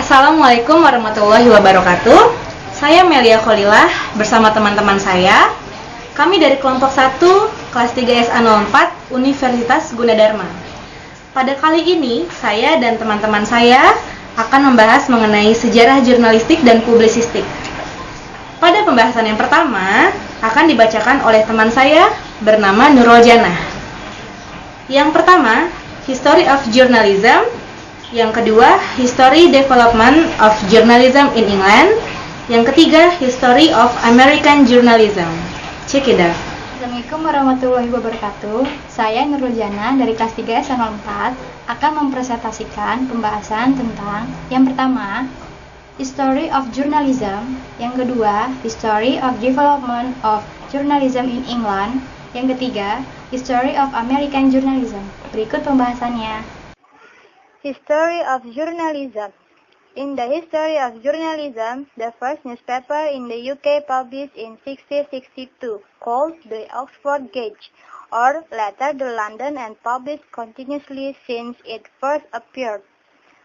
Assalamualaikum warahmatullahi wabarakatuh. Saya Melia Kholilah bersama teman-teman saya. Kami dari kelompok 1 kelas 3 SA04 Universitas Gunadarma. Pada kali ini, saya dan teman-teman saya akan membahas mengenai sejarah jurnalistik dan publisistik. Pada pembahasan yang pertama, akan dibacakan oleh teman saya bernama Nurul Janah. Yang pertama, History of Journalism. Yang kedua, History Development of Journalism in England. Yang ketiga, History of American Journalism. Check it out. Assalamualaikum warahmatullahi wabarakatuh. Saya Nurul Jana dari kelas 3 SA04 akan mempresentasikan pembahasan tentang yang pertama, History of Journalism. Yang kedua, History of Development of Journalism in England. Yang ketiga, History of American Journalism. Berikut pembahasannya. History of Journalism. In the history of journalism, the first newspaper in the UK published in 1662, called the Oxford Gazette, or later the London, and published continuously since it first appeared.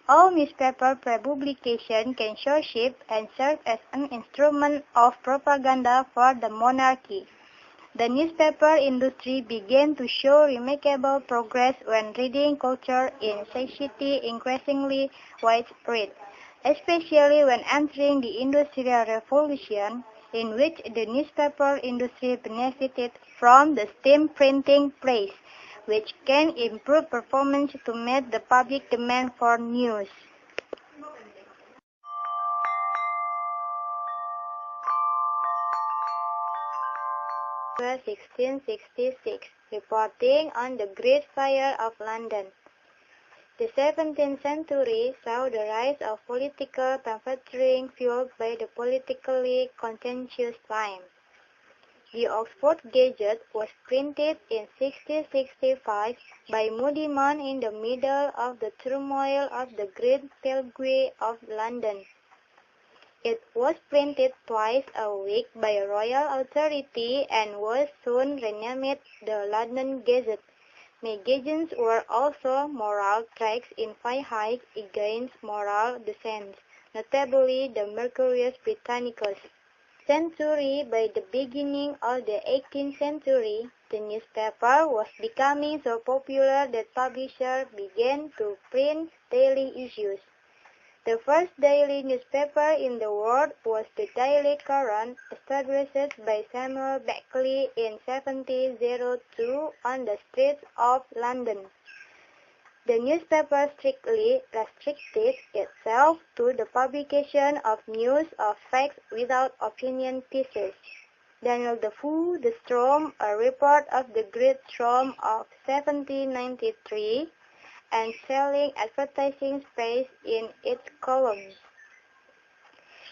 All newspaper pre-publication can show shape and serve as an instrument of propaganda for the monarchy. The newspaper industry began to show remarkable progress when reading culture in society increasingly widespread, especially when entering the Industrial Revolution, in which the newspaper industry benefited from the steam printing press, which can improve performance to meet the public demand for news. April 1666, reporting on the Great Fire of London. The 17th century saw the rise of political pamphleteering fueled by the politically contentious time. The Oxford Gazette was printed in 1665 by Moody Mann in the middle of the turmoil of the Great Plague of London. It was printed twice a week by royal authority and was soon renamed the London Gazette. Magazines were also moral tracts in fight against moral dissent, notably the Mercurius Britannicus. Century by the beginning of the 18th century, the newspaper was becoming so popular that publishers began to print daily issues. The first daily newspaper in the world was the Daily Courant, established by Samuel Beckley in 1702 on the streets of London. The newspaper strictly restricted itself to the publication of news or facts without opinion pieces. Daniel Defoe, The Storm, a report of the Great Storm of 1793, and selling advertising space in its columns.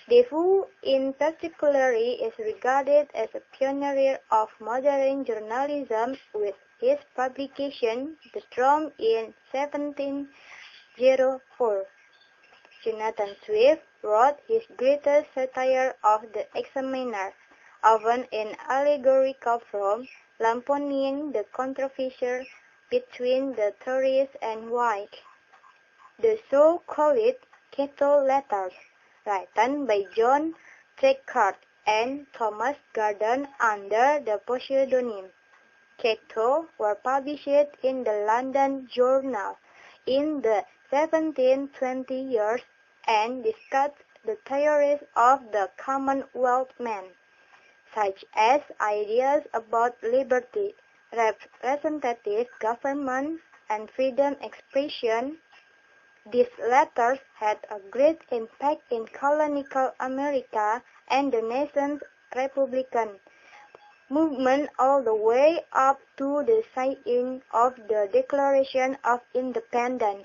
Defoe in particular is regarded as a pioneer of modern journalism with his publication, The Storm, in 1704. Jonathan Swift wrote his greatest satire of the Examiner, often in allegorical form, lampooning the controversy between the Tories and Whigs. The so-called Cato Letters, written by John Tricard and Thomas Garden under the pseudonym Cato, were published in the London Journal in the 1720 years and discussed the theories of the Commonwealth man, such as ideas about liberty, representative government, and freedom expression. These letters had a great impact in colonial America and the nation's Republican movement all the way up to the signing of the Declaration of Independence.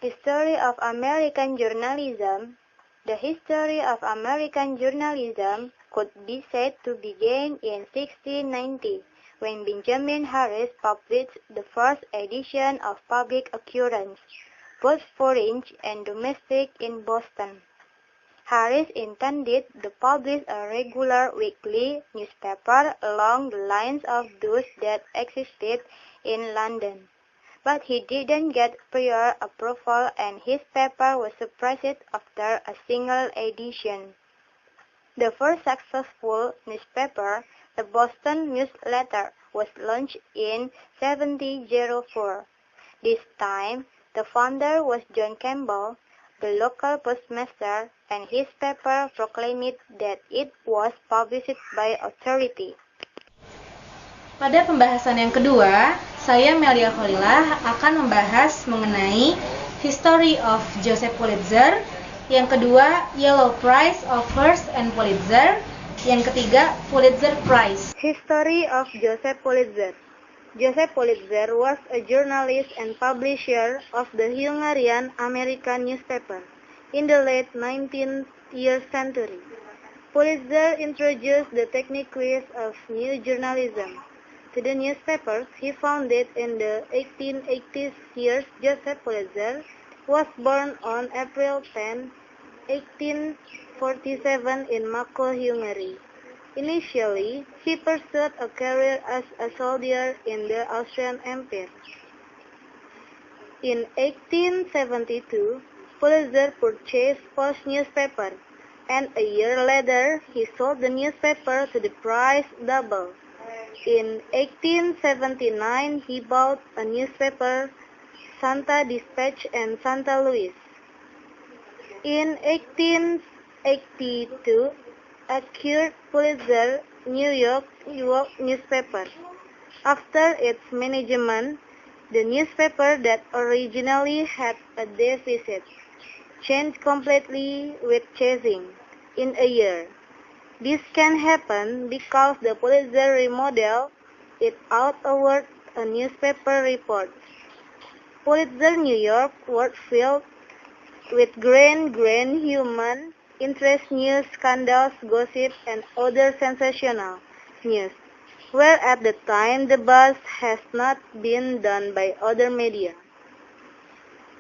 History of American Journalism. The history of American journalism could be said to begin in 1690, when Benjamin Harris published the first edition of Public Occurrence, both foreign and domestic, in Boston. Harris intended to publish a regular weekly newspaper along the lines of those that existed in London. but he didn't get prior approval and his paper was suppressed after a single edition. The first successful newspaper, the Boston News Letter, was launched in 1704. This time, the founder was John Campbell, the local postmaster, and his paper proclaimed that it was published by authority. Pada pembahasan yang kedua, saya Melia Kholilah akan membahas mengenai History of Joseph Pulitzer, yang kedua Yellow Prize of Hearst and Pulitzer, yang ketiga Pulitzer Prize. History of Joseph Pulitzer. Joseph Pulitzer was a journalist and publisher of the Hungarian American newspaper in the late 19th century. Pulitzer introduced the techniques of new journalism to the newspapers he founded in the 1880s. Joseph Pulitzer was born on April 10, 1847 in Mako, Hungary. Initially, he pursued a career as a soldier in the Austrian Empire. In 1872, Pulitzer purchased Post newspaper, and a year later he sold the newspaper to the price double. In 1879, he bought a newspaper, Santa Dispatch and Santa Louis. In 1882, acquired Pulitzer New York newspaper. After its management, the newspaper that originally had a deficit changed completely with chasing in a year. This can happen because the Pulitzer remodeled it outward a newspaper report. Pulitzer New York was filled with grain human interest news, scandals, gossip, and other sensational news, where at the time the buzz has not been done by other media.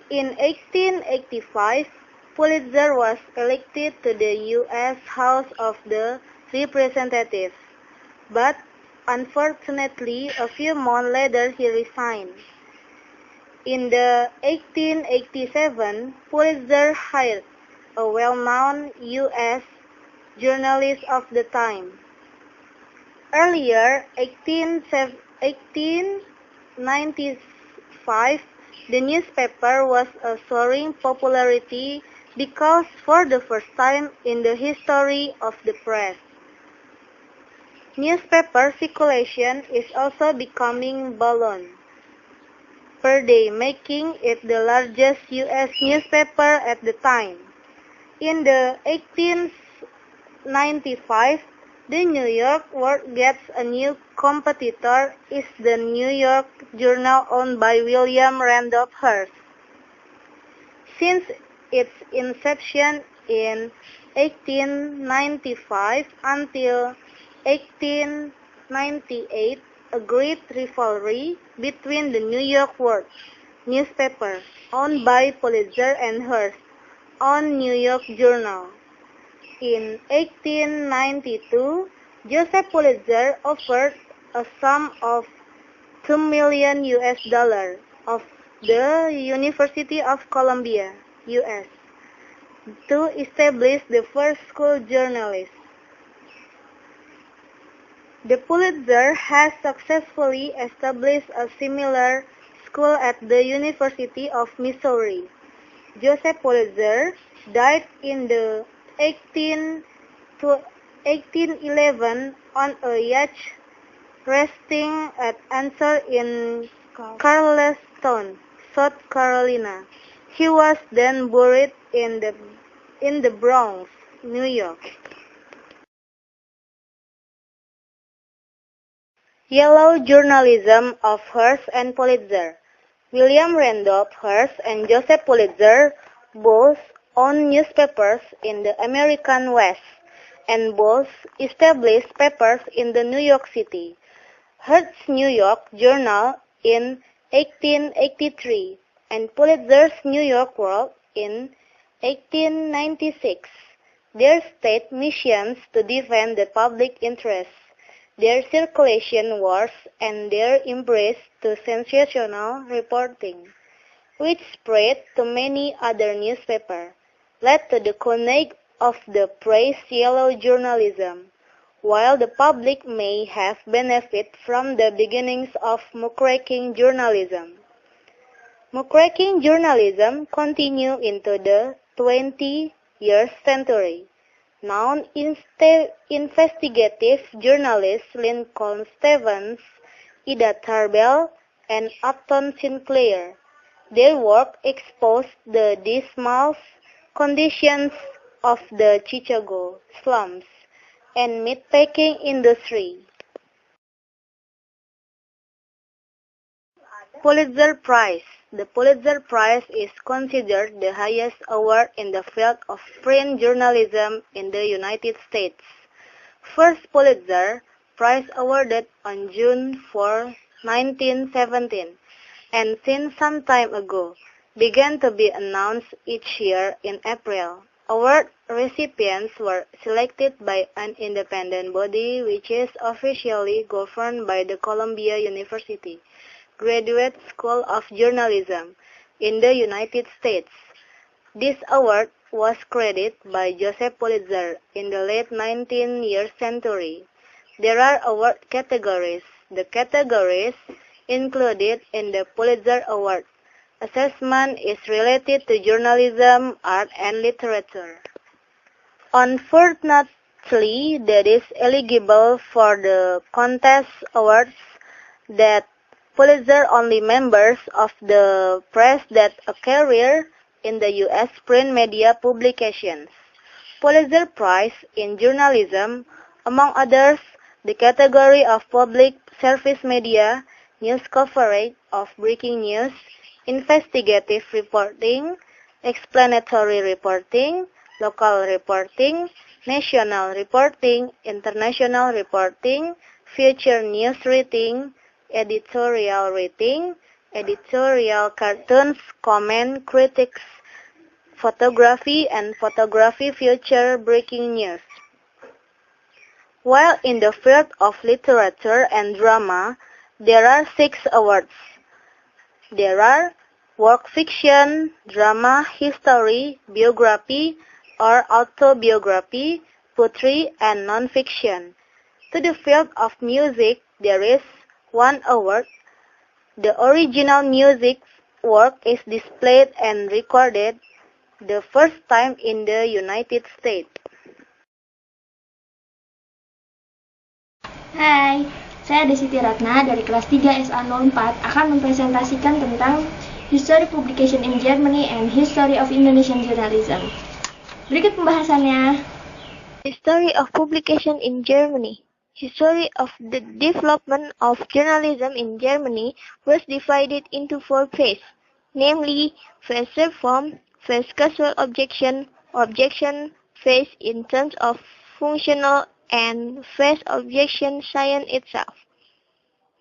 In 1885, Pulitzer was elected to the U.S. House of the Representatives, but unfortunately, a few months later he resigned. In the 1887, Pulitzer hired a well-known U.S. journalist of the time. Earlier, 1895, the newspaper was a soaring popularity because for the first time in the history of the press, newspaper circulation is also becoming balloon per day, making it the largest U.S. newspaper at the time. In the 1895, the New York World gets a new competitor, is the New York Journal owned by William Randolph Hearst. Since its inception in 1895 until 1898, a great rivalry between the New York World newspaper, owned by Pulitzer, and Hearst on New York Journal. In 1892, Joseph Pulitzer offered a sum of $2 million of the University of Columbia, U.S., to establish the first school journalist. The Pulitzer has successfully established a similar school at the University of Missouri. Joseph Pulitzer died in the 1811 on a yacht resting at anchor in Charleston, South Carolina. He was then buried in the Bronx, New York. Yellow journalism of Hearst and Pulitzer. William Randolph Hearst and Joseph Pulitzer both owned newspapers in the American West, and both established papers in the New York City. Hearst's New York Journal in 1883 and Pulitzer's New York World in 1896. Their state missions to defend the public interest. their circulation wars, and their embrace to sensational reporting, which spread to many other newspapers, led to the cunning of the praise yellow journalism. While the public may have benefited from the beginnings of muckraking journalism, muckraking journalism continued into the 20th century. Non-investigative journalists Lincoln Stevens, Ida Tarbell, and Upton Sinclair. Their work exposed the dismal conditions of the Chicago slums and meatpacking industry. Pulitzer Prize. The Pulitzer Prize is considered the highest award in the field of print journalism in the United States. First Pulitzer Prize awarded on June 4, 1917, and since some time ago, began to be announced each year in April. Award recipients were selected by an independent body which is officially governed by the Columbia University Graduate School of Journalism in the United States. This award was created by Joseph Pulitzer in the late 19th century. There are award categories. The categories included in the Pulitzer Award assessment is related to journalism, art, and literature. Unfortunately, that is eligible for the contest awards that Pulitzer only members of the press that a career in the U.S. print media publications. Pulitzer Prize in Journalism, among others, the category of public service media, news coverage of breaking news, investigative reporting, explanatory reporting, local reporting, national reporting, international reporting, future news writing, editorial writing, editorial cartoons, comment, critics, photography, and photography future breaking news. While in the field of literature and drama, there are 6 awards. There are work fiction, drama, history, biography or autobiography, poetry, and non-fiction. To the field of music, there is 1 award. The original music work is displayed and recorded the first time in the United States. Hai, saya Desiti Ratna dari kelas 3 SA04 akan mempresentasikan tentang History Publication in Germany and History of Indonesian Journalism. Berikut pembahasannya. History of Publication in Germany. History of the development of journalism in Germany was divided into 4 phases, namely phase reform, phase casual objection, objection phase in terms of functional, and phase objection science itself.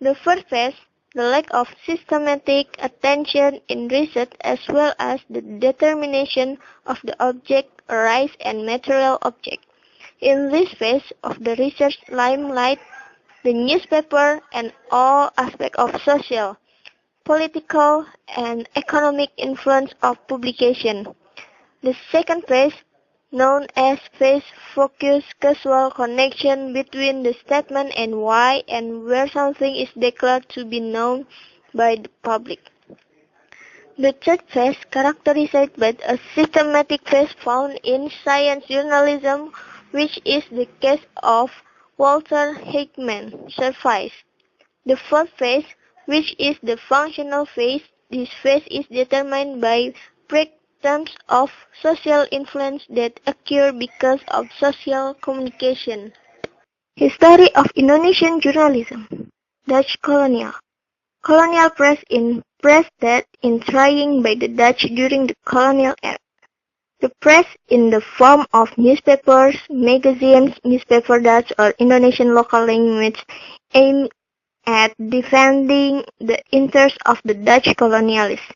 The first phase, the lack of systematic attention in research as well as the determination of the object, arise and material object. In this phase of the research limelight, the newspaper and all aspects of social, political, and economic influence of publication. The second phase, known as phase focus causal connection between the statement and why and where something is declared to be known by the public. The third phase, characterized by a systematic phase found in science journalism, which is the case of Walter Heckman, survives. The fourth phase, which is the functional phase, this phase is determined by terms of social influence that occur because of social communication. History of Indonesian journalism. Dutch colonial. Colonial press that in trying by the Dutch during the colonial era. The press in the form of newspapers, magazines, newspaper Dutch or Indonesian local language aim at defending the interests of the Dutch colonialists.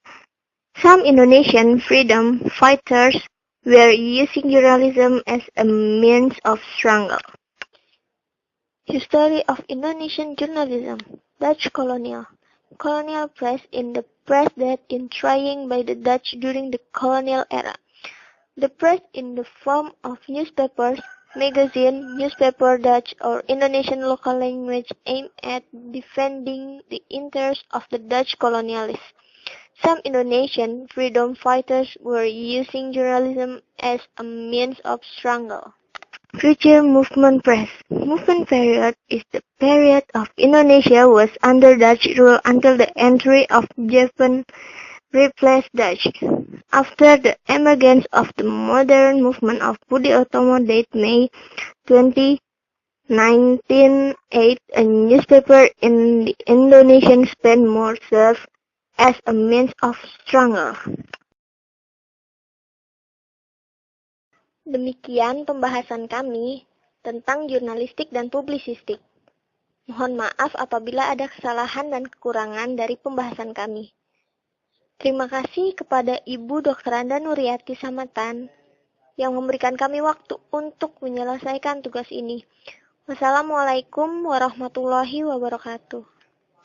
Some Indonesian freedom fighters were using journalism as a means of struggle. History of Indonesian Journalism. Dutch Colonial. Colonial press in the press that in trying by the Dutch during the colonial era. The press in the form of newspapers, magazine, newspaper Dutch or Indonesian local language aimed at defending the interests of the Dutch colonialists. Some Indonesian freedom fighters were using journalism as a means of struggle. Future Movement Press. Movement period is the period of Indonesia was under Dutch rule until the entry of Japan replaced Dutch. After the emergence of the modern movement of Budi Utomo date May 20, 1908, a newspaper in the Indonesian Spain more served as a means of struggle. Demikian pembahasan kami tentang jurnalistik dan publisistik. Mohon maaf apabila ada kesalahan dan kekurangan dari pembahasan kami. Terima kasih kepada Ibu Dr. Anda Nuriyati Samatan yang memberikan kami waktu untuk menyelesaikan tugas ini. Wassalamualaikum warahmatullahi wabarakatuh.